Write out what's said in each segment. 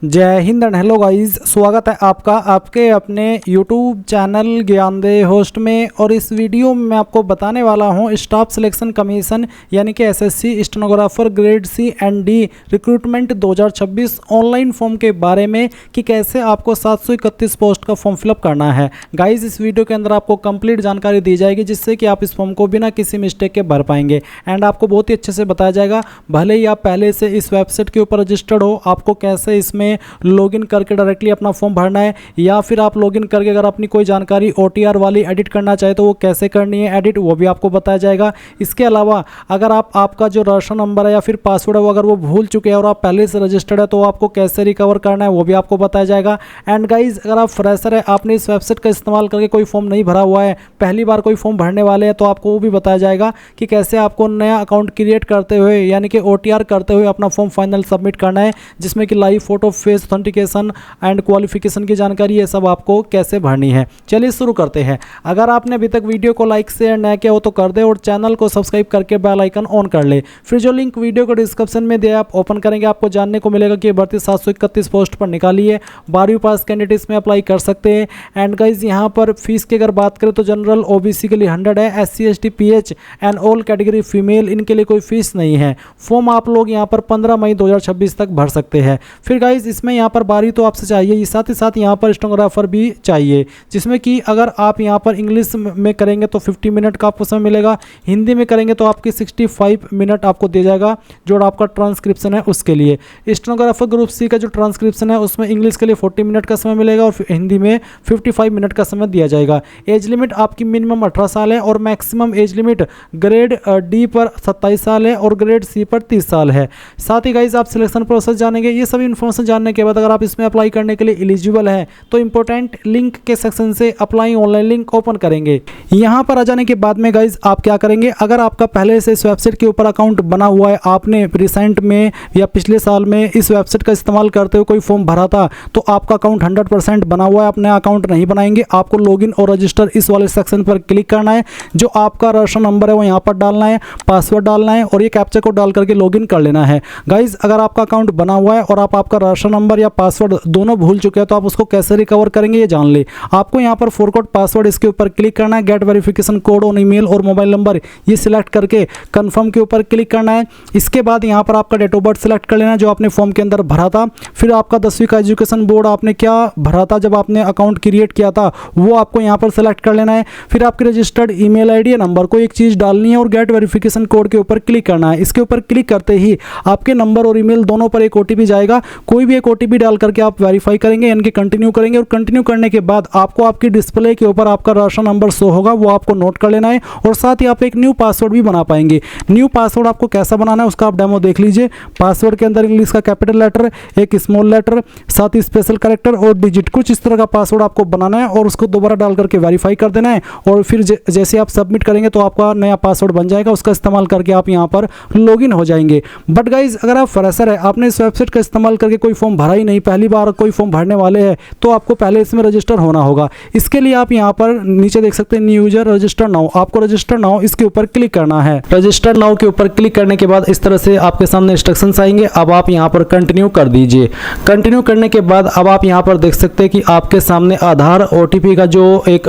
जय Hind and hello guys, स्वागत है आपका आपके अपने यूट्यूब चैनल ज्ञानदेह होस्ट में। और इस वीडियो में मैं आपको बताने वाला हूं स्टाफ सिलेक्शन कमीशन यानी कि SSC stenographer grade C and D recruitment 2026 online form के बारे में कि कैसे आपको 731 पोस्ट का फॉर्म फिलअप करना है। गाइस, इस वीडियो के अंदर आपको कंप्लीट जानकारी दी जाएगी जिससे कि आप इस फॉर्म को बिना किसी मिस्टेक के भर पाएंगे एंड आपको बहुत ही अच्छे से बताया जाएगा। भले ही आप पहले से इस वेबसाइट के ऊपर रजिस्टर्ड हो, आपको कैसे इसमें लॉगिन करके डायरेक्टली अपना फॉर्म भरना है, या फिर आप लॉगिन करके अगर अपनी कोई जानकारी ओटीआर वाली एडिट करना चाहे तो वो कैसे करनी है एडिट, वो भी आपको बताया जाएगा। इसके अलावा अगर आपका जो राशन नंबर है या फिर पासवर्ड है वो अगर वो भूल चुके हैं और आप पहले से रजिस्टर्ड है तो आपको कैसे रिकवर करना है वो भी आपको बताया जाएगा। एंड गाइज, अगर आप फ्रेशर है, आपने इस वेबसाइट का इस्तेमाल करके कोई फॉर्म नहीं भरा हुआ है, पहली बार कोई फॉर्म भरने वाले हैं, तो आपको वो भी बताया जाएगा कि कैसे आपको नया अकाउंट क्रिएट करते हुए यानी कि ओटीआर करते हुए अपना फॉर्म फाइनल सबमिट करना है, जिसमें कि live photo, face authentication and qualification की जानकारी ये सब आपको कैसे भरनी है। चलिए शुरू करते हैं। अगर आपने अभी तक वीडियो को लाइक शेयर न किया हो तो कर दे और चैनल को सब्सक्राइब करके बेल आइकन ऑन कर ले। फिर जो लिंक वीडियो को डिस्क्रिप्शन में दिया आप ओपन करेंगे, आपको जानने को मिलेगा कि भर्ती 731 पोस्ट पर निकाली है। 12वीं पास कैंडिडेट इसमें अप्लाई कर सकते हैं। एंड गाइज, यहाँ पर फीस की अगर बात करें तो जनरल ओबीसी के लिए 100 है, SC ST pH and all category female इनके लिए कोई फीस नहीं है। फॉर्म आप लोग यहाँ पर 15 मई 2026 तक भर सकते हैं। फिर गाइज, इसमें यहाँ पर 12वीं तो आपसे चाहिए, साथ ही साथ यहाँ पर स्टेनोग्राफर भी चाहिए, जिसमें कि अगर आप यहाँ पर इंग्लिश में करेंगे तो 50 मिनट का आपको समय मिलेगा, हिंदी में करेंगे तो आपकी 65 मिनट आपको दिया जाएगा जो आपका ट्रांसक्रिप्शन है उसके लिए। स्टेनोग्राफर ग्रुप सी का जो ट्रांसक्रिप्शन है उसमें इंग्लिश के लिए 40 मिनट का समय मिलेगा और हिंदी में 55 मिनट का समय दिया जाएगा। एज लिमिट आपकी मिनिमम 18 साल है और maximum age limit grade D पर 27 साल है और ग्रेड सी पर 30 साल है। साथ ही गाइज, आप सिलेक्शन प्रोसेस जानेंगे। ये सभी इन्फॉर्मेशन जानने के बाद अगर आप इसमें अप्लाई करने के लिए एलिजिबल है तो इंपॉर्टेंट लिंक के सेक्शन से अप्लाई ऑनलाइन लिंक ओपन करेंगे। यहां पर आ जाने के बाद में गाइज आप क्या करेंगे, अगर आपका पहले से इस वेबसाइट के ऊपर अकाउंट बना हुआ है, आपने रिसेंट में या पिछले साल में इस वेबसाइट का इस्तेमाल करते हुए कोई फॉर्म भरा था तो आपका अकाउंट 100% बना हुआ है। अपने अकाउंट नहीं बनाएंगे, आपको लॉगिन और रजिस्टर इस वाले सेक्शन पर क्लिक करना है। जो आपका राशन नंबर है वो यहाँ पर डालना है, पासवर्ड डालना है और ये कैप्चा कोड डाल करके लॉगिन कर लेना है। गाइज, अगर आपका अकाउंट बना हुआ है और आपका राशन नंबर या पासवर्ड दोनों भूल चुके हैं तो आप उसको कैसे रिकवर करेंगे ये जान ले। आपको यहाँ पर फॉरगॉट पासवर्ड इसके ऊपर क्लिक करना है, get verification code on email और मोबाइल नंबर ये सिलेक्ट करके कंफर्म के ऊपर क्लिक करना है। इसके बाद यहाँ पर आपका डेट ऑफ बर्थ सिलेक्ट कर लेना है जो आपने फॉर्म के अंदर भरा था। फिर आपका 10वीं का एजुकेशन बोर्ड आपने क्या भरा था जब आपने अकाउंट क्रिएट किया था वो आपको यहाँ पर सिलेक्ट कर लेना है। फिर आपके रजिस्टर्ड ईमेल आईडी या नंबर को एक चीज़ डालनी है और गेट वेरिफिकेशन कोड के ऊपर क्लिक करना है। इसके ऊपर क्लिक करते ही आपके नंबर और ईमेल दोनों पर एक ओटीपी जाएगा। कोई भी एक ओटीपी डाल करके आप वेरीफाई करेंगे यानी कि कंटिन्यू करेंगे और कंटिन्यू करने के बाद आपको आपकी डिस्प्ले के ऊपर आपका राशन नंबर शो होगा, वो आपको नोट कर लेना है और साथ ही आप एक न्यू पासवर्ड भी बना पाएंगे। न्यू पासवर्ड आपको कैसा बनाना है उसका आप डेमो देख लीजिए। पासवर्ड के अंदर इंग्लिश का कैपिटल लेटर, एक स्मॉल लेटर, साथ ही स्पेशल कैरेक्टर और डिजिट, कुछ इस तरह का पासवर्ड आपको बनाना है और उसको दोबारा डाल करके वेरीफाई कर देना है। और फिर जैसे आप सबमिट करेंगे तो आपका नया पासवर्ड बन जाएगा, उसका इस्तेमाल करके आप यहाँ पर लॉगिन हो जाएंगे। बट गाइज, अगर आप फ्रेशर है, आपने इस वेबसाइट का इस्तेमाल करके कोई फॉर्म भरा ही नहीं, पहली बार कोई फॉर्म भरने वाले हैं, तो आपको पहले इसमें रजिस्टर होना होगा। इसके लिए आप यहाँ पर नीचे देख सकते हैं न्यू यूजर रजिस्टर नाउ, आपको रजिस्टर नाउ इसके ऊपर क्लिक करना है। रजिस्टर नाउ के ऊपर क्लिक करने के बाद इस तरह से आपके सामने इंस्ट्रक्शंस आएंगे। अब आप यहाँ पर कंटिन्यू कर दीजिए। कंटिन्यू करने के बाद अब आप यहाँ पर देख सकते हैं कि आपके सामने आधार ओटीपी का जो एक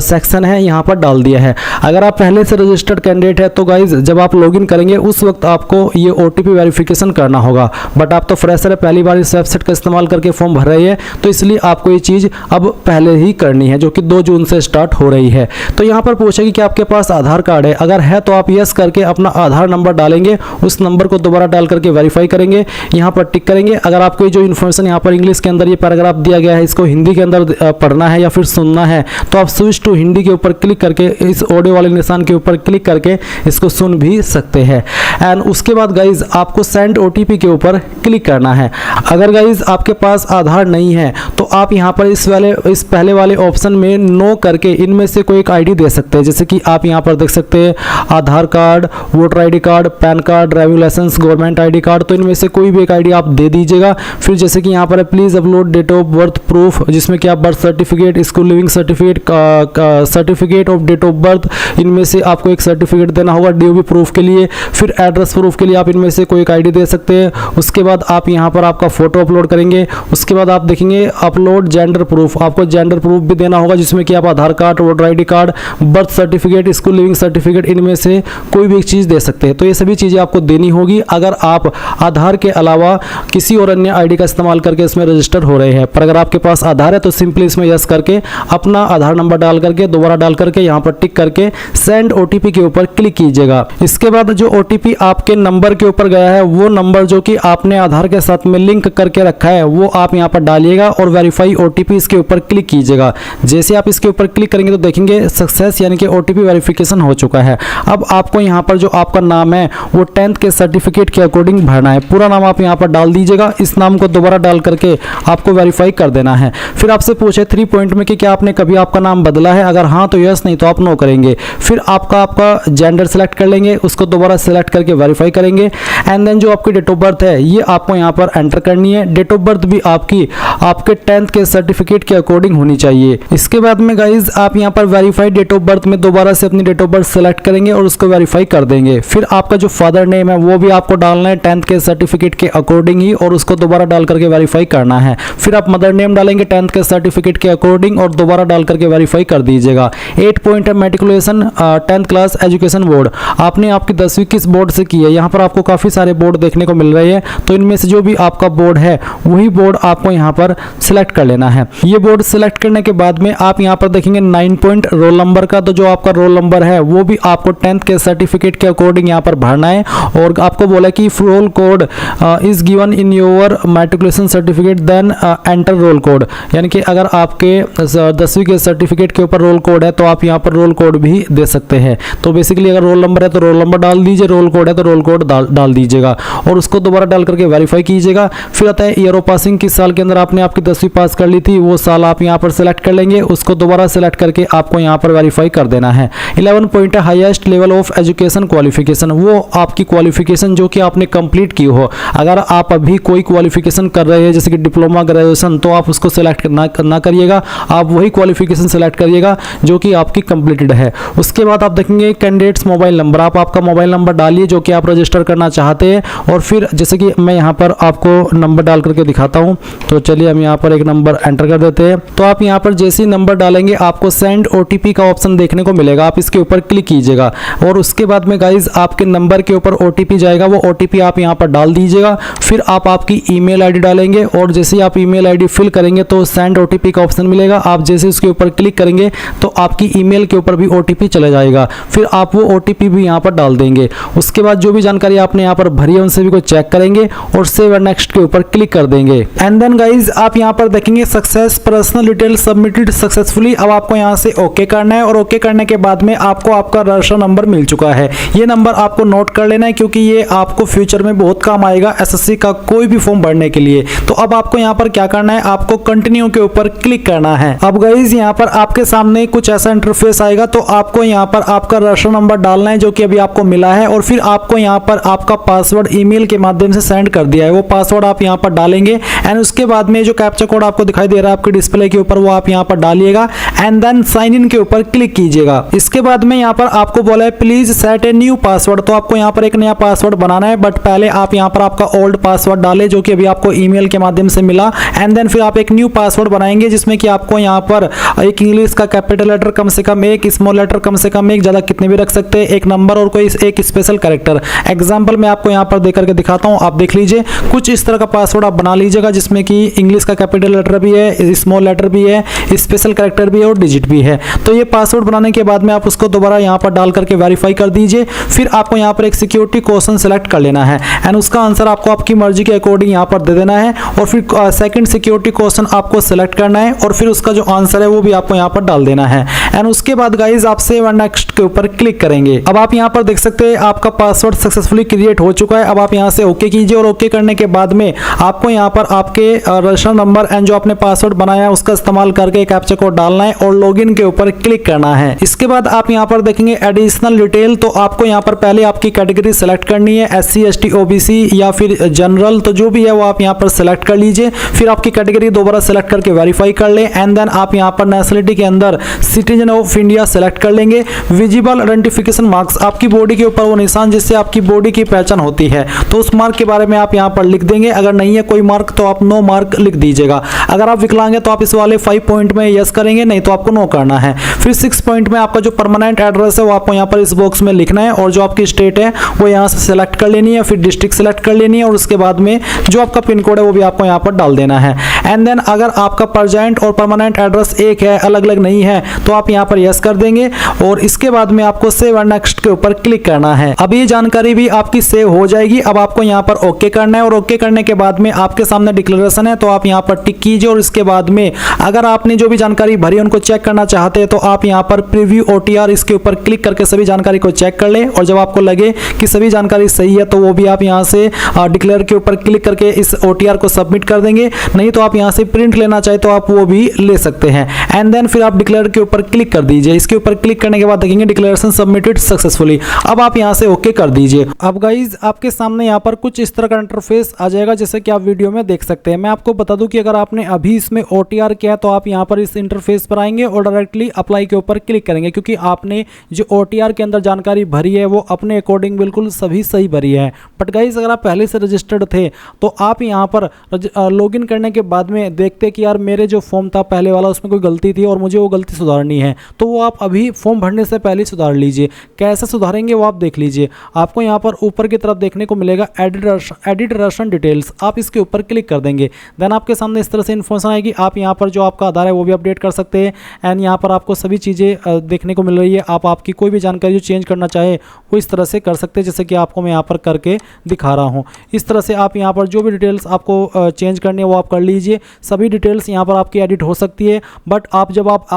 सेक्शन है यहाँ पर डाल दिया है। अगर आप पहले से रजिस्टर्ड कैंडिडेट है तो गाइज जब आप लॉगिन करेंगे उस वक्त आपको ये ओटीपी वेरिफिकेशन करना होगा। बट आप तो फ्रेशर है, पहली बार इस वेबसाइट का इस्तेमाल करके फॉर्म भर रहे हैं तो इसलिए आपको ये चीज़ अब पहले ही करनी है जो कि 2 जून से स्टार्ट हो रही है। तो यहाँ पर पूछेगी कि आपके पास आधार कार्ड है, अगर है तो आप यस करके अपना आधार नंबर डालेंगे, उस नंबर को दोबारा डाल करके वेरीफाई करेंगे, यहाँ पर टिक करेंगे। अगर आपको जो इन्फॉर्मेशन यहाँ पर इंग्लिश के अंदर ये पैराग्राफ दिया गया है इसको हिंदी के अंदर पढ़ना है या फिर सुनना है तो आप स्विच टू हिंदी के ऊपर क्लिक करके इस ऑडियो वाले निशान के ऊपर क्लिक करके इसको सुन भी सकते हैं। एंड उसके बाद गाइज आपको सेंड ओटीपी के ऊपर क्लिक करना है। अगर गाइज आपके पास आधार नहीं है तो आप यहाँ पर इस पहले वाले ऑप्शन में नो करके इनमें से कोई एक आईडी दे सकते हैं। जैसे कि आप यहाँ पर देख सकते हैं Aadhaar card, voter ID card, PAN card, driving licence, government ID card, तो इनमें से कोई भी एक आईडी आप दे दीजिएगा। फिर जैसे कि यहाँ पर please upload date of birth proof, जिसमें कि आप birth certificate, school leaving certificate, certificate of date of birth, इनमें से आपको एक सर्टिफिकेट देना होगा डीओबी प्रूफ के लिए। फिर एड्रेस प्रूफ के लिए आप इनमें से कोई एक आईडी दे सकते हैं। उसके बाद आप यहाँ पर आपका फोटो अपलोड करेंगे। उसके बाद आप देखेंगे अपलोड जेंडर प्रूफ, आपको जेंडर प्रूफ भी देना होगा, जिसमें कि आप Aadhaar card, voter I D card, birth certificate, school leaving certificate, इनमें से कोई भी एक चीज़ दे सकते हैं। तो ये सभी चीज़ें आपको देनी होगी अगर आप आधार के अलावा किसी और अन्य आईडी का इस्तेमाल करके इसमें रजिस्टर हो रहे हैं। पर अगर आपके पास आधार है तो सिंपली इसमें यस करके अपना आधार नंबर डाल करके दोबारा डाल करके यहाँ पर टिक करके सेंड ओटीपी के ऊपर क्लिक कीजिएगा। इसके बाद जो ओटीपी आपके नंबर के ऊपर गया है वो नंबर जो कि आपने आधार के साथ में लिंक करके रखा है वो आप यहाँ पर डालिएगा और वेरीफाई ओटीपी इसके ऊपर क्लिक कीजिएगा। जैसे आप इसके ऊपर क्लिक करेंगे तो देखेंगे सक्सेस यानी कि ओटीपी वेरिफिकेशन हो चुका है। अब आपको यहाँ पर जो आपका नाम है वो 10th के सर्टिफिकेट के अकॉर्डिंग भरना है। पूरा नाम आप यहाँ पर डाल दीजिएगा। इस नाम को दोबारा डाल करके आपको वेरीफाई कर देना है। फिर आपसे पूछे 3 पॉइंट में कि क्या आपने कभी आपका नाम बदला है, अगर हाँ तो यस, नहीं तो आप नो करेंगे। फिर आपका जेंडर सेलेक्ट कर लेंगे, उसको दोबारा सेलेक्ट करके वेरीफाई करेंगे। एंड देन जो आपकी डेट ऑफ बर्थ है ये आपको यहाँ पर एंटर करनी है। डेट ऑफ बर्थ भी आपकी आपके 10th के सर्टिफिकेट के अकॉर्डिंग होनी चाहिए। इसके बाद में गाइज आप यहाँ पर वेरीफाइड डेट ऑफ बर्थ में दोबारा से अपनी डेट ऑफ बर्थ सेलेक्ट करेंगे और उसको वेरीफाई कर देंगे। फिर आपका जो फादर नेम है वो भी आपको डालना है 10th के सर्टिफिकेट के अकॉर्डिंग ही और उसको दोबारा डाल करके वेरीफाई करना है। फिर आप मदर नेम डालेंगे 10th के सर्टिफिकेट के अकॉर्डिंग और दोबारा डाल करके वेरीफाई कर दीजिएगा। 8 पॉइंट है matriculation 10th class education board, आपने आपकी 10वीं किस बोर्ड से की है। यहाँ पर आपको काफ़ी सारे बोर्ड देखने को मिल रहे हैं, तो इनमें से जो भी आपका बोर्ड है वही बोर्ड आपको यहाँ पर सिलेक्ट कर लेना है। ये बोर्ड सिलेक्ट करने के बाद में आप यहाँ पर देखेंगे 9 पॉइंट रोल नंबर का, तो जो आपका रोल नंबर है वो भी आपको 10th के सर्टिफिकेट के अकॉर्डिंग यहाँ पर भरना है। और आपको बोला कि roll code is given in your matriculation certificate then enter roll code, यानी कि अगर आपके 10वीं के सर्टिफिकेट के ऊपर रोल कोड है तो आप यहाँ पर रोल कोड भी दे सकते हैं। तो बेसिकली अगर रोल नंबर है तो रोल नंबर डाल दीजिए, रोल कोड है तो रोल कोड डाल दीजिएगा और उसको दोबारा डाल करके वेरीफाई कीजिएगा। फिर आता है ईयर ऑफ पासिंग, किस साल के अंदर आपने आपकी 10वीं पास कर ली थी, वो साल आप यहाँ पर सिलेक्ट कर लेंगे, उसको दोबारा सिलेक्ट करके आपको यहाँ पर वेरीफाई कर देना है। 11 पॉइंट है highest level of education qualification, वो आपकी क्वालिफिकेशन जो कि आपने कंप्लीट की हो। अगर आप अभी कोई क्वालिफिकेशन कर रहे हैं जैसे कि डिप्लोमा, ग्रेजुएशन, तो आप उसको सिलेक्ट ना करिएगा, आप वही क्वालिफिकेशन सेलेक्ट करिएगा जो कि आपकी कंप्लीटेड है। उसके बाद आप देखेंगे कैंडिडेट्स मोबाइल नंबर, आप आपका मोबाइल नंबर डालिए जो कि आप रजिस्टर करना चाहते हैं। और फिर जैसे कि मैं यहाँ पर आपको नंबर डाल करके दिखाता हूँ, तो चलिए हम यहाँ पर एक नंबर एंटर कर देते हैं। तो आप यहाँ पर जैसे ही नंबर डालेंगे आपको सेंड ओटीपी का ऑप्शन देखने को मिलेगा, आप इसके ऊपर क्लिक कीजिएगा और उसके बाद में गाइज आपके नंबर के ऊपर ओटीपी जाएगा, वो ओटीपी आप यहाँ पर डाल दीजिएगा। फिर आप आपकी ईमेल आईडी डालेंगे और जैसे ही आप ईमेल आईडी फिल करेंगे तो सेंड ओटीपी का ऑप्शन मिलेगा, आप जैसे उसके ऊपर क्लिक करेंगे तो आपकी ईमेल के ऊपर भी ओटीपी चला जाएगा। फिर आप वो ओटीपी भी यहाँ पर डाल देंगे। उसके बाद जो भी जानकारी आपने यहाँ पर भरी है उन सभी को चेक करेंगे और सेव एंड नेक्स्ट के ऊपर क्लिक कर देंगे। एंड देन गाइज आप यहाँ पर देखेंगे success personal detail submitted successfully. अब आपको यहाँ से ओके करना है और ओके करने के बाद में आपको आपका रजिस्टर नंबर मिल चुका है। ये नंबर आपको नोट कर लेना है क्योंकि ये आपको फ्यूचर में बहुत काम आएगा एसएससी का कोई भी फॉर्म भरने के लिए। तो अब आपको यहाँ पर क्या करना है, आपको कंटिन्यू के ऊपर क्लिक करना है। अब गाइज यहाँ पर आपके सामने कुछ ऐसा इंटरफेस आएगा, तो आपको यहाँ पर आपका रजिस्टर नंबर डालना है जो कि अभी आपको मिला है और फिर आपको यहाँ पर आपका पासवर्ड ईमेल के माध्यम से सेंड कर दिया है, वो पासवर्ड आप यहाँ पर डालेंगे। एंड उसके बाद में जो कैप्चा कोड आपको दिखाई दे रहा है आपके डिस्प्ले के ऊपर वो आप यहाँ पर डालिएगा एंड देन साइन इन के ऊपर क्लिक कीजिएगा। इसके बाद में यहाँ पर आपको बोला है please set a new password, तो आपको यहाँ पर एक नया पासवर्ड बनाना है, बट पहले आप यहाँ पर आपका ओल्ड पासवर्ड डालें जो कि अभी आपको ईमेल के माध्यम से मिला। एंड देन फिर आप एक न्यू पासवर्ड बनाएंगे जिसमें कि आपको यहाँ पर एक इंग्लिश का कैपिटल लेटर कम से कम एक, स्मॉल लेटर कम से कम एक, ज्यादा कितने भी रख सकते हैं, एक नंबर और कोई एक स्पेशल कैरेक्टर। एग्जांपल मैं आपको यहाँ पर देकर के दिखाता हूँ, आप देख लीजिए। कुछ इस तरह का पासवर्ड आप बना लीजिएगा जिसमें कि इंग्लिश का कैपिटल लेटर भी है, स्मॉल लेटर भी है, स्पेशल कैरेक्टर भी है और डिजिट भी है। तो ये पासवर्ड बनाने के बाद में आप उसको दोबारा यहाँ पर डाल करके वेरीफाई कर दीजिए। फिर आपको यहाँ पर एक सिक्योरिटी क्वेश्चन सेलेक्ट कर लेना है एंड उसका आंसर आपको आपकी मर्जी के अकॉर्डिंग यहाँ पर दे देना है और फिर सेकंड सिक्योरिटी क्वेश्चन आपको सेलेक्ट करना है और फिर उसका जो आंसर है वो भी आपको यहाँ पर डाल देना है। एंड उसके बाद गाइज आप सेव एंड नेक्स्ट के ऊपर क्लिक करेंगे। अब आप यहाँ पर देख सकते हैं आपका पासवर्ड सक्सेसफुली क्रिएट हो चुका है। अब आप यहाँ से ओके कीजिए और ओके करने के बाद में आपको यहाँ पर आपके रजिस्टर नंबर एंड जो आपने पासवर्ड बनाया है उसका इस्तेमाल करके कैप्चा कोड डालना है और लॉगिन के ऊपर क्लिक करना है। इसके बाद आप यहाँ पर देखेंगे एडिशनल डिटेल, तो आपको यहाँ पर पहले आपकी कैटेगरी सेलेक्ट करनी है, SC ST OBC या फिर जनरल, तो जो भी है वो आप यहाँ पर सेलेक्ट कर लीजिए। फिर आपकी कैटेगरी दोबारा सेलेक्ट करके वेरीफाई कर ले एंड देन आप यहाँ पर नेशनलिटी के अंदर citizen citizen of India select कर लेंगे। विजिबल आइडेंटिफिकेशन मार्क्स, आपकी बॉडी के ऊपर वो निशान जिससे आपकी बॉडी की पहचान होती है, तो उस मार्क के बारे में आप यहाँ पर लिख देंगे। अगर नहीं है कोई मार्क तो आप नो मार्क लिख दीजिएगा। अगर आप विकलांग है तो आप इस वाले 5 पॉइंट में यस करेंगे, नहीं तो आपको नो करना है। फिर 6 पॉइंट में आपका जो परमानेंट एड्रेस है वो आपको यहाँ पर इस बॉक्स में लिखना है, और जो आपकी स्टेट है वो यहाँ से सेलेक्ट कर लेनी है। फिर डिस्ट्रिक्ट सेलेक्ट कर लेनी है, और उसके बाद में जो आपका पिन कोड है वो भी आपको यहाँ पर डाल देना है। एंड देन अगर आपका प्रेजेंट और परमानेंट एड्रेस एक है, अलग अलग नहीं है, तो आप यहाँ पर यस कर देंगे। और इसके बाद में आपको सेव एंड नेक्स्ट के ऊपर क्लिक करना है। अब ये जानकारी भी आपकी सेव हो जाएगी। अब आपको यहाँ पर ओके करना है, और ओके करने के बाद में आपके सामने डिक्लेरेशन है, तो आप यहाँ पर टिक कीजिए। और इसके बाद में अगर आपने जो भी जानकारी भरी उनको चेक करना चाहते हैं तो आप यहाँ पर प्रीव्यू OTR इसके ऊपर क्लिक करके सभी जानकारी को चेक कर ले। और जब आपको लगे कि सभी जानकारी सही है तो वो भी आप यहाँ से डिक्लेयर के ऊपर क्लिक करके इस OTR को सबमिट कर देंगे। नहीं तो आप यहाँ से प्रिंट लेना चाहे तो आप वो भी ले सकते हैं। एंड देन फिर आप डिक्लेयर के ऊपर क्लिक कर दीजिए। इसके ऊपर क्लिक करने के बाद देखेंगे डिक्लेरेशन सबमिटेड सक्सेसफुली। अब आप यहाँ से ओके कर दीजिए। अब गाइज आपके सामने यहाँ पर कुछ इस तरह का इंटरफेस आ जाएगा, जैसे कि आप वीडियो में देख सकते हैं। मैं आपको बता दूं कि अगर आपने अभी इसमें OTR किया तो आप यहाँ पर इस इंटरफेस पर आएंगे और डायरेक्टली अप्लाई के ऊपर क्लिक करेंगे, क्योंकि आपने जो OTR के अंदर जानकारी भरी है वो अपने अकॉर्डिंग बिल्कुल सभी सही भरी है। बट गाइज अगर आप पहले से रजिस्टर्ड थे तो आप यहाँ पर लॉगिन करने के बाद में देखते कि यार मेरे जो फॉर्म था पहले वाला उसमें कोई गलती थी और मुझे वो गलती सुधारनी है, तो वो आप अभी फॉर्म भरने से पहले सुधार लीजिए। कैसे सुधारेंगे वो आप देख लीजिए। आपको यहाँ पर ऊपर की तरफ देखने को मिलेगा एडिट राशन डिटेल्स, आप इसके ऊपर क्लिक कर देंगे। देन आपके सामने इस तरह से इन्फॉर्मेशन आएगी। आप यहाँ पर जो आपका आधार है वो भी अपडेट कर सकते हैं। एंड यहाँ पर आपको सभी चीज़ें देखने को मिल रही है। आप आपकी कोई भी जानकारी जो चेंज करना चाहे वो इस तरह से कर सकते हैं, जैसे कि आपको मैं यहाँ पर करके दिखा रहा हूँ। इस तरह से आप यहाँ पर जो भी डिटेल्स आपको चेंज करनी है वो आप कर लीजिए। सभी डिटेल्स यहाँ पर आपकी एडिट हो सकती है। बट आप जब आप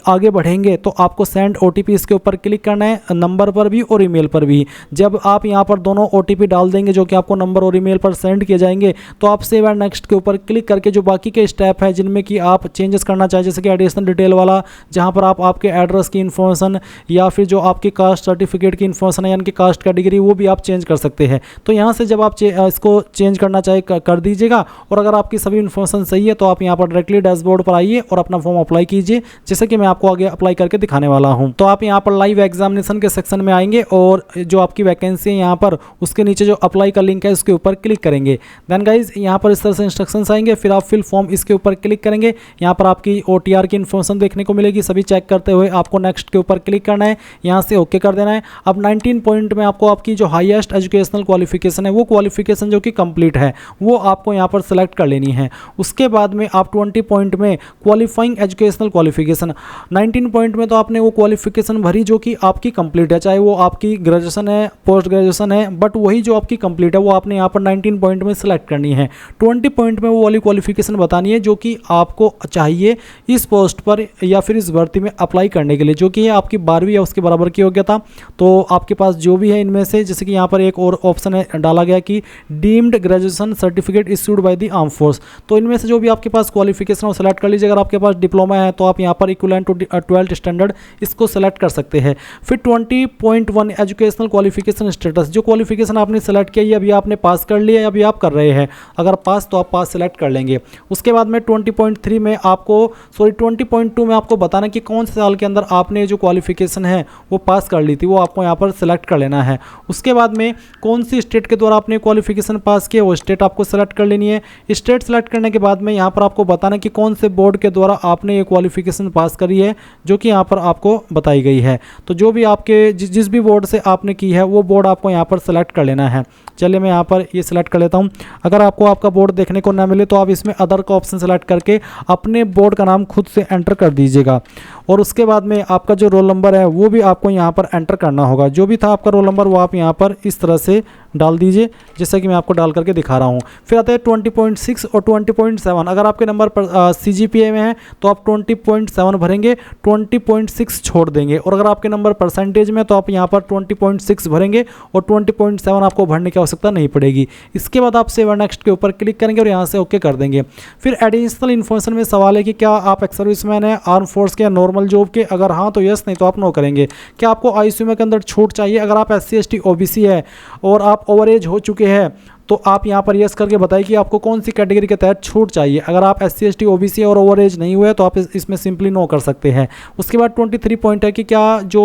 आगे बढ़ेंगे तो आपको सेंड OTP इसके ऊपर क्लिक करना है, नंबर पर भी और ईमेल पर भी। जब आप यहाँ पर दोनों OTP डाल देंगे जो कि आपको नंबर और ईमेल पर सेंड किए जाएंगे, तो आप सेव एंड नेक्स्ट के ऊपर क्लिक करके जो बाकी के स्टेप है जिनमें कि आप चेंजेस करना चाहें, जैसे कि एडिशनल डिटेल वाला जहाँ पर आप आपके एड्रेस की इन्फॉर्मेशन या फिर जो आपकी कास्ट सर्टिफिकेट की इन्फॉर्मेशन है यानी कि कास्ट कैटेगरी वो भी आप चेंज कर सकते हैं। तो यहाँ से जब आप इसको चेंज करना चाहे कर दीजिएगा। और अगर आपकी सभी इन्फॉर्मेशन सही है तो आप यहाँ पर डायरेक्टली डैशबोर्ड पर आइए और अपना फॉर्म अप्लाई कीजिए, जैसे कि मैं आपको आगे अप्लाई करके दिखाने वाला हूँ। तो आप यहाँ पर लाइव एग्जामिनेशन के सेक्शन में आएंगे और जो आपकी वैकेंसी है यहाँ पर उसके नीचे जो अप्लाई का लिंक है उसके ऊपर क्लिक करेंगे। देन गाइज यहाँ पर इस तरह से इंस्ट्रक्शंस आएंगे। फिर आप फिल फॉर्म इसके ऊपर क्लिक करेंगे। यहाँ पर आपकी OTR की इन्फॉर्मेशन देखने को मिलेगी। सभी चेक करते हुए आपको नेक्स्ट के ऊपर क्लिक करना है, यहाँ से ओके कर देना है। अब 19 पॉइंट में आपको आपकी जो हाईएस्ट एजुकेशनल क्वालिफिकेशन है वो क्वालिफिकेशन जो कि कंप्लीट है वो आपको यहाँ पर सेलेक्ट कर लेनी है। उसके बाद में आप 20 पॉइंट में क्वालिफाइंग एजुकेशनल क्वालिफिकेशन, 19 पॉइंट में तो आपने वो क्वालिफिकेशन भरी जो कि आपकी कंप्लीट है, चाहे वो आपकी ग्रेजुएशन है पोस्ट ग्रेजुएशन है, बट वही जो आपकी कंप्लीट है वो आपने यहाँ पर 19 पॉइंट में सेलेक्ट करनी है। 20 पॉइंट में वो वाली क्वालिफिकेशन बतानी है जो कि आपको चाहिए इस पोस्ट पर या फिर इस भर्ती में अप्लाई करने के लिए, जो कि आपकी 12वीं या उसके बराबर की योग्यता। तो आपके पास जो भी है इनमें से, जैसे कि यहाँ पर एक और ऑप्शन है डाला गया कि deemed graduation certificate issued by the arm force, तो इनमें से जो भी आपके पास क्वालिफिकेशन वो सेलेक्ट कर लीजिए। अगर आपके पास डिप्लोमा है तो आप यहाँ पर इक्विवेलेंट टू 12th स्टैंडर्ड इसको सेलेक्ट कर सकते हैं। फिर 20.1 एजुकेशनल क्वालिफिकेशन स्टेटस, जो क्वालिफिकेशन आपने सेलेक्ट किया है अभी आपने पास कर लिया है, अभी आप कर रहे हैं, अगर पास तो आप पास सेलेक्ट कर लेंगे। उसके बाद में 20.3 में आपको 20.2 में आपको बताना कि कौन से साल के अंदर आपने जो क्वालिफिकेशन है वो पास कर ली थी, वो आपको यहाँ पर सेलेक्ट कर लेना है। उसके बाद में कौन सी स्टेट के द्वारा आपने क्वालिफिकेशन पास किया वो स्टेट आपको सेलेक्ट कर लेनी है। स्टेट सेलेक्ट करने के बाद में यहाँ पर आपको बताना कि कौन से बोर्ड के द्वारा आपने ये क्वालिफिकेशन पास करी है जो कि यहाँ पर आपको बताई गई है। तो जो भी आपके जिस भी बोर्ड से आपने की है वो बोर्ड आपको यहाँ पर सेलेक्ट कर लेना है। चलिए मैं यहाँ पर ये सिलेक्ट कर लेता हूँ। अगर आपको आपका बोर्ड देखने को ना मिले तो आप इसमें अदर का ऑप्शन सेलेक्ट करके अपने बोर्ड का नाम खुद से एंटर कर दीजिएगा। और उसके बाद में आपका जो रोल नंबर है वो भी आपको यहाँ पर एंटर करना होगा। जो भी था आपका रोल नंबर वो आप यहाँ पर इस तरह से डाल दीजिए, जैसा कि मैं आपको डाल करके दिखा रहा हूँ। फिर आता है 20.6 और 20.7। अगर आपके नंबर पर CGPA में है तो आप 20.7 भरेंगे, 20.6 छोड़ देंगे। और अगर आपके नंबर परसेंटेज में तो आप यहाँ पर 20.6 भरेंगे और 20.7 आपको भरने की आवश्यकता नहीं पड़ेगी। इसके बाद आप सेव नेक्स्ट के ऊपर क्लिक करेंगे और यहाँ से ओके कर देंगे। फिर एडिशनल इन्फॉर्मेशन में सवाल है कि क्या आप एक्स सर्विसमैन है, आर्म फोर्स के या नॉर्मल जॉब के, अगर हाँ तो यस, नहीं तो आप नो करेंगे। क्या आपको ICU के अंदर छूट चाहिए, अगर आप SC ST OBC है और आप ओवर एज हो चुके हैं तो आप यहाँ पर यस करके बताइए कि आपको कौन सी कैटेगरी के तहत छूट चाहिए। अगर आप SC ST OBC और ओवर एज नहीं हुए तो आप इसमें सिंपली नो कर सकते हैं। उसके बाद 23 पॉइंट है कि क्या जो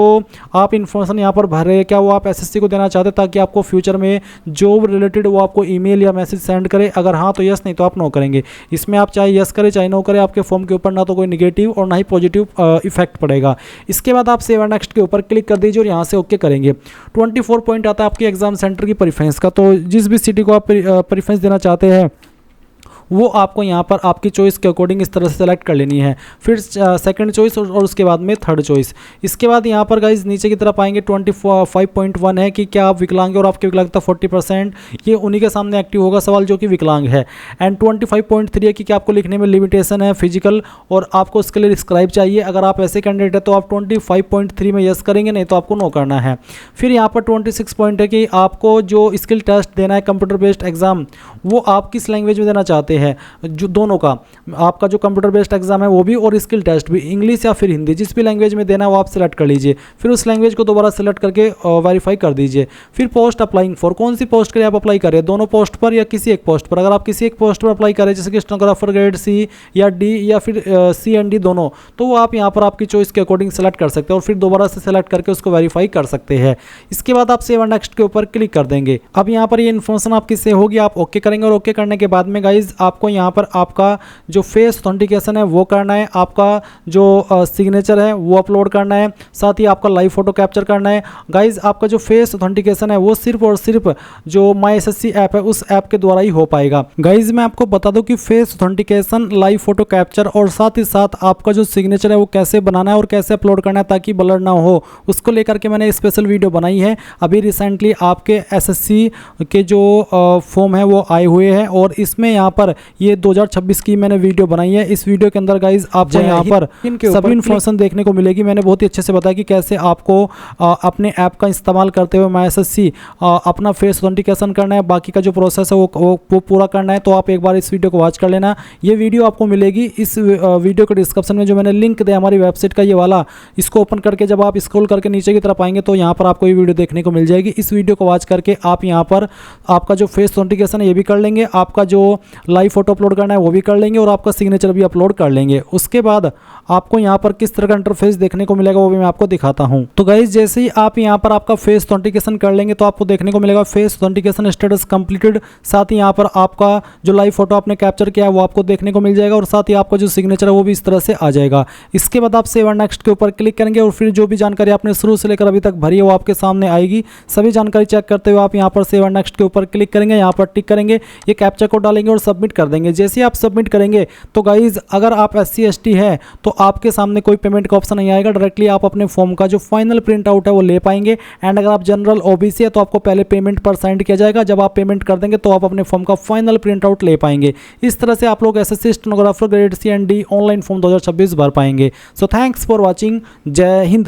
आप इन्फॉर्मेशन यहाँ पर भर रहे हैं क्या वो आप SSC को देना चाहते हैं ताकि आपको फ्यूचर में जॉब रिलेटेड वो आपको ईमेल या मैसेज सेंड करे। अगर हाँ तो यस, नहीं तो आप नो करेंगे। इसमें आप चाहे यस करें चाहे नो करें, आपके फॉर्म के ऊपर ना तो कोई निगेटिव और ना ही पॉजिटिव इफेक्ट पड़ेगा। इसके बाद आप सेव एंड नेक्स्ट के ऊपर क्लिक कर दीजिए और यहाँ से ओके करेंगे। 24 पॉइंट आता है आपके एग्जाम सेंटर की प्रेफरेंस का। तो जिस भी सिटी को आप प्रेफरेंस देना चाहते हैं वो आपको यहाँ पर आपकी चॉइस के अकॉर्डिंग इस तरह से सेलेक्ट कर लेनी है। फिर सेकंड चॉइस और उसके बाद में थर्ड चॉइस। इसके बाद यहाँ पर गाइज नीचे की तरफ आएंगे 25.1 है कि क्या आप विकलांग और आपकी विकलांगता 40%, ये उन्हीं के सामने एक्टिव होगा सवाल जो कि विकलांग है। एंड 25.3 है कि क्या आपको लिखने में लिमिटेशन है फिजिकल और आपको उसके लिए स्क्राइब चाहिए। अगर आप ऐसे कैंडिडेट है तो आप 25.3 में यस करेंगे, नहीं तो आपको नो करना है। फिर यहाँ पर 26 पॉइंट है कि आपको जो स्किल टेस्ट देना है कंप्यूटर बेस्ड एग्जाम वो आप किस लैंग्वेज में देना चाहते हैं। जो दोनों का आपका जो कंप्यूटर बेस्ड एग्जाम है वो भी और स्किल टेस्ट भी, इंग्लिश या फिर हिंदी, जिस भी लैंग्वेज में देना है वो आप सिलेक्ट कर लीजिए। फिर उस लैंग्वेज को दोबारा सिलेक्ट करके वेरीफाई कर दीजिए। फिर पोस्ट अप्लाइंग फॉर, कौन सी पोस्ट के लिए आप अप्लाई करें, दोनों पोस्ट पर या किसी एक पोस्ट पर। अगर आप किसी एक पोस्ट पर अप्लाई करें जैसे कि स्टेनोग्राफर ग्रेड C या D या फिर C and D दोनों, तो वो आप यहाँ पर आपकी चॉइस के अकॉर्डिंग सेलेक्ट कर सकते हैं और फिर दोबारा से सेलेक्ट करके उसको वेरीफाई कर सकते हैं। इसके बाद आप सेव एंड नेक्स्ट के ऊपर क्लिक कर देंगे। अब यहाँ पर ये इन्फॉर्मेशन आपकी से होगी, आप ओके करेंगे और ओके करने के बाद में गाइज आपको यहाँ पर आपका जो फेस ऑथेंटिकेशन है वो करना है, आपका जो सिग्नेचर है वो अपलोड करना है, साथ ही आपका लाइव फोटो कैप्चर करना है। गाइज आपका जो फेस ऑथेंटिकेशन है वो सिर्फ और सिर्फ जो माई SSC ऐप है उस ऐप के द्वारा ही हो पाएगा। गाइज मैं आपको बता दूं कि face authentication, live photo capture और साथ ही साथ आपका जो सिग्नेचर है वो कैसे बनाना है और कैसे अपलोड करना है ताकि ब्लर ना हो, उसको लेकर के मैंने स्पेशल वीडियो बनाई है। अभी रिसेंटली आपके SSC के जो फॉर्म है वो आए हुए हैं और इसमें यहाँ पर ये 2026 की मैंने वीडियो बनाई है। इस वीडियो के अंदर गाइज आपको यहाँ पर सभी इन्फॉर्मेशन देखने को मिलेगी। मैंने बहुत ही अच्छे से बताया कि कैसे आपको अपने ऐप का इस्तेमाल करते हुए माई SSC अपना फेस ऑथेंटिकेशन करना है, बाकी का जो प्रोसेस है वो पूरा करना है। तो आप एक बार इस वीडियो को वॉच कर लेना। ये वीडियो आपको मिलेगी इस वीडियो के डिस्क्रिप्शन में, जो मैंने लिंक दिया हमारी वेबसाइट का ये वाला, इसको ओपन करके जब आप स्क्रॉल करके नीचे की तरफ आएंगे तो यहाँ पर आपको ये वीडियो देखने को मिल जाएगी। इस वीडियो को वॉच करके आप यहाँ पर आपका जो फेस ऑथेंटिकेशन है ये भी कर लेंगे, आपका जो लाइव फोटो अपलोड करना है वो भी कर लेंगे और आपका सिग्नेचर भी अपलोड कर लेंगे। उसके बाद आपको यहाँ पर किस तरह का इंटरफेस देखने को मिलेगा वो भी मैं आपको दिखाता हूँ। तो गाइज जैसे ही आप यहाँ पर आपका फेस ऑथेंटिकेशन कर लेंगे तो आपको देखने को मिलेगा फेस ऑथेंटिकेशन स्टेटस कंप्लीटेड। साथ ही यहाँ पर आपका जो लाइव फोटो आपने कैप्चर किया है वो आपको देखने को मिल जाएगा और साथ ही आपका जो सिग्नेचर है वो भी इस तरह से आ जाएगा। इसके बाद आप सेव एंड नेक्स्ट के ऊपर क्लिक करेंगे और फिर जो भी जानकारी आपने शुरू से लेकर अभी तक भरी है वो आपके सामने आएगी। सभी जानकारी चेक करते हुए आप यहाँ पर सेव एंड नेक्स्ट के ऊपर क्लिक करेंगे, यहाँ पर टिक करेंगे, ये कैप्चा कोड डालेंगे और सबमिट कर देंगे। जैसे आप सबमिट करेंगे तो गाइज अगर आप SC ST है तो आपके सामने कोई पेमेंट का ऑप्शन नहीं आएगा, डायरेक्टली आप अपने फॉर्म का जो फाइनल प्रिंट आउट है वो ले पाएंगे। एंड अगर आप जनरल OBC है तो आपको पहले पेमेंट पर सेंड किया जाएगा, जब आप पेमेंट कर देंगे तो आप अपने फॉर्म का फाइनल प्रिंट आउट ले पाएंगे। इस तरह से आप लोग SSC stenographer grade C and D online form 2026 भर पाएंगे। So thanks for watching. जय हिंद।